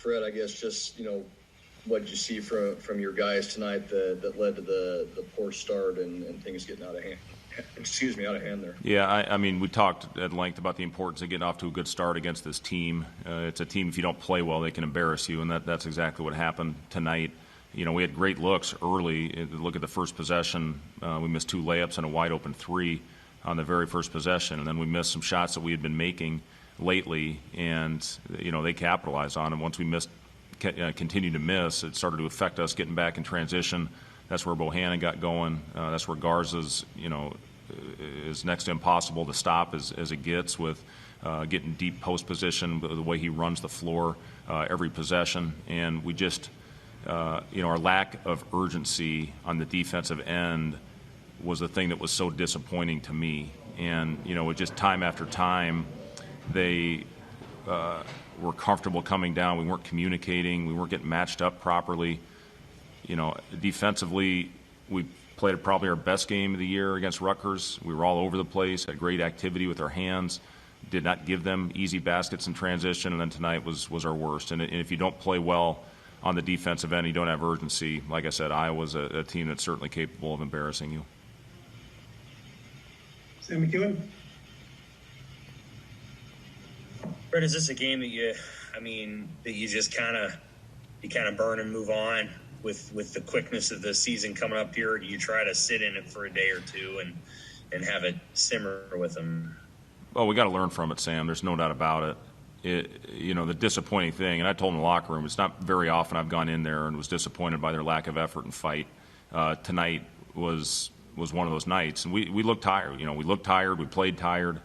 Fred, I guess just, what did you see from your guys tonight that led to the poor start and things getting out of hand? Out of hand there. Yeah, I mean, we talked at length about the importance of getting off to a good start against this team. It's a team, if you don't play well, they can embarrass you, and that's exactly what happened tonight. We had great looks early. Look at the first possession. We missed 2 layups and a wide-open 3 on the very first possession, and then we missed some shots that we had been making lately, and, they capitalized on them. Once we continued to miss, it started to affect us getting back in transition. That's where Bohannon got going. That's where Garza's, is next to impossible to stop as it gets with getting deep post position, the way he runs the floor every possession. And we just, our lack of urgency on the defensive end was the thing that was so disappointing to me. And, it just time after time, they were comfortable coming down. We weren't communicating. We weren't getting matched up properly. Defensively, we played probably our best game of the year against Rutgers. We were all over the place, had great activity with our hands, did not give them easy baskets in transition, and then tonight was our worst. And if you don't play well on the defensive end, you don't have urgency, like I said, Iowa's a team that's certainly capable of embarrassing you. Sam McEwen? Fred, is this a game that you just kind of burn and move on with the quickness of the season coming up here? Or do you try to sit in it for a day or two and have it simmer with them? Well, we got to learn from it, Sam. There's no doubt about it. The disappointing thing, and I told them in the locker room, it's not very often I've gone in there and was disappointed by their lack of effort and fight. Tonight was one of those nights, and we looked tired. We looked tired. We played tired.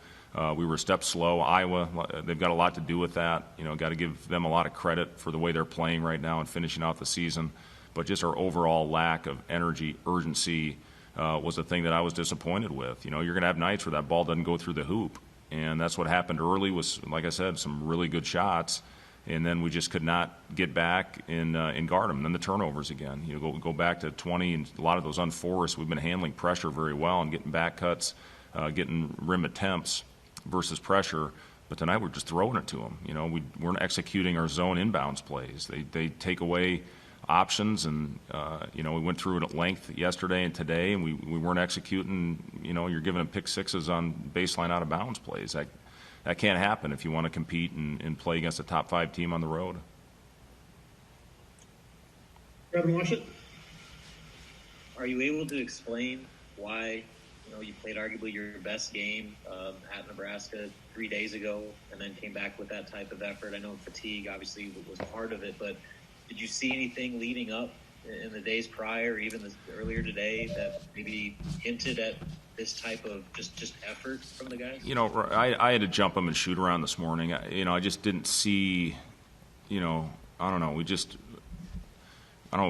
We were a step slow. Iowa, they've got a lot to do with that. Got to give them a lot of credit for the way they're playing right now and finishing out the season. But just our overall lack of energy, urgency was the thing that I was disappointed with. You're going to have nights where that ball doesn't go through the hoop. And that's what happened early was, like I said, some really good shots. And then we just could not get back and guard them. And then the turnovers again. Go back to 20, and a lot of those unforced. We've been handling pressure very well and getting back cuts, getting rim attempts versus pressure. But tonight we're just throwing it to them. We weren't executing our zone inbounds plays. They take away options, and we went through it at length yesterday and today, and we weren't executing. You're giving them pick sixes on baseline out of bounds plays. That can't happen if you want to compete and play against a top 5 team on the road. Kevin Washut? Are you able to explain why you played arguably your best game at Nebraska 3 days ago and then came back with that type of effort? I know fatigue obviously was part of it, but did you see anything leading up in the days prior, or even earlier today, that maybe hinted at this type of just effort from the guys? I had to jump them and shoot around this morning. I just didn't see, I don't know. We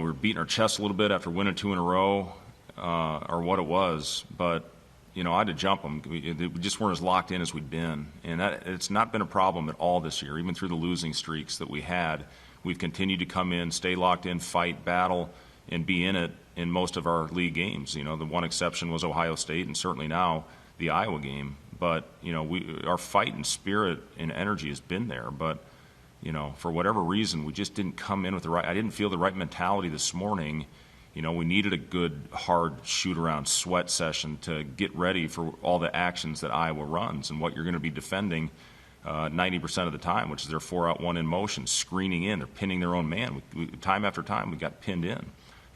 were beating our chest a little bit after winning 2 in a row, or what it was. But, I had to jump them. We just weren't as locked in as we'd been. And it's not been a problem at all this year, even through the losing streaks that we had. We've continued to come in, stay locked in, fight, battle, and be in it in most of our league games. The one exception was Ohio State, and certainly now the Iowa game. But, our fight and spirit and energy has been there. But, for whatever reason, we just didn't come in with I didn't feel the right mentality this morning. We needed a good, hard shoot-around sweat session to get ready for all the actions that Iowa runs and what you're going to be defending 90% of the time, which is their 4-out-1 in motion, screening in. They're pinning their own man. Time after time, we got pinned in.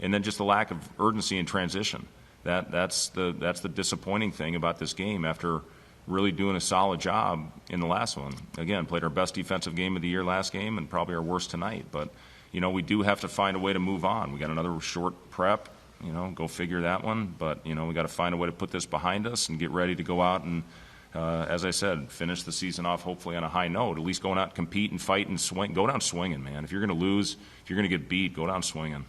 And then just the lack of urgency in transition. That's the disappointing thing about this game after really doing a solid job in the last one. Again, played our best defensive game of the year last game and probably our worst tonight. But, we do have to find a way to move on. We got another short prep, go figure that one. But, we got to find a way to put this behind us and get ready to go out and, as I said, finish the season off hopefully on a high note, at least going out and compete and fight and swing. Go down swinging, man. If you're going to lose, if you're going to get beat, go down swinging.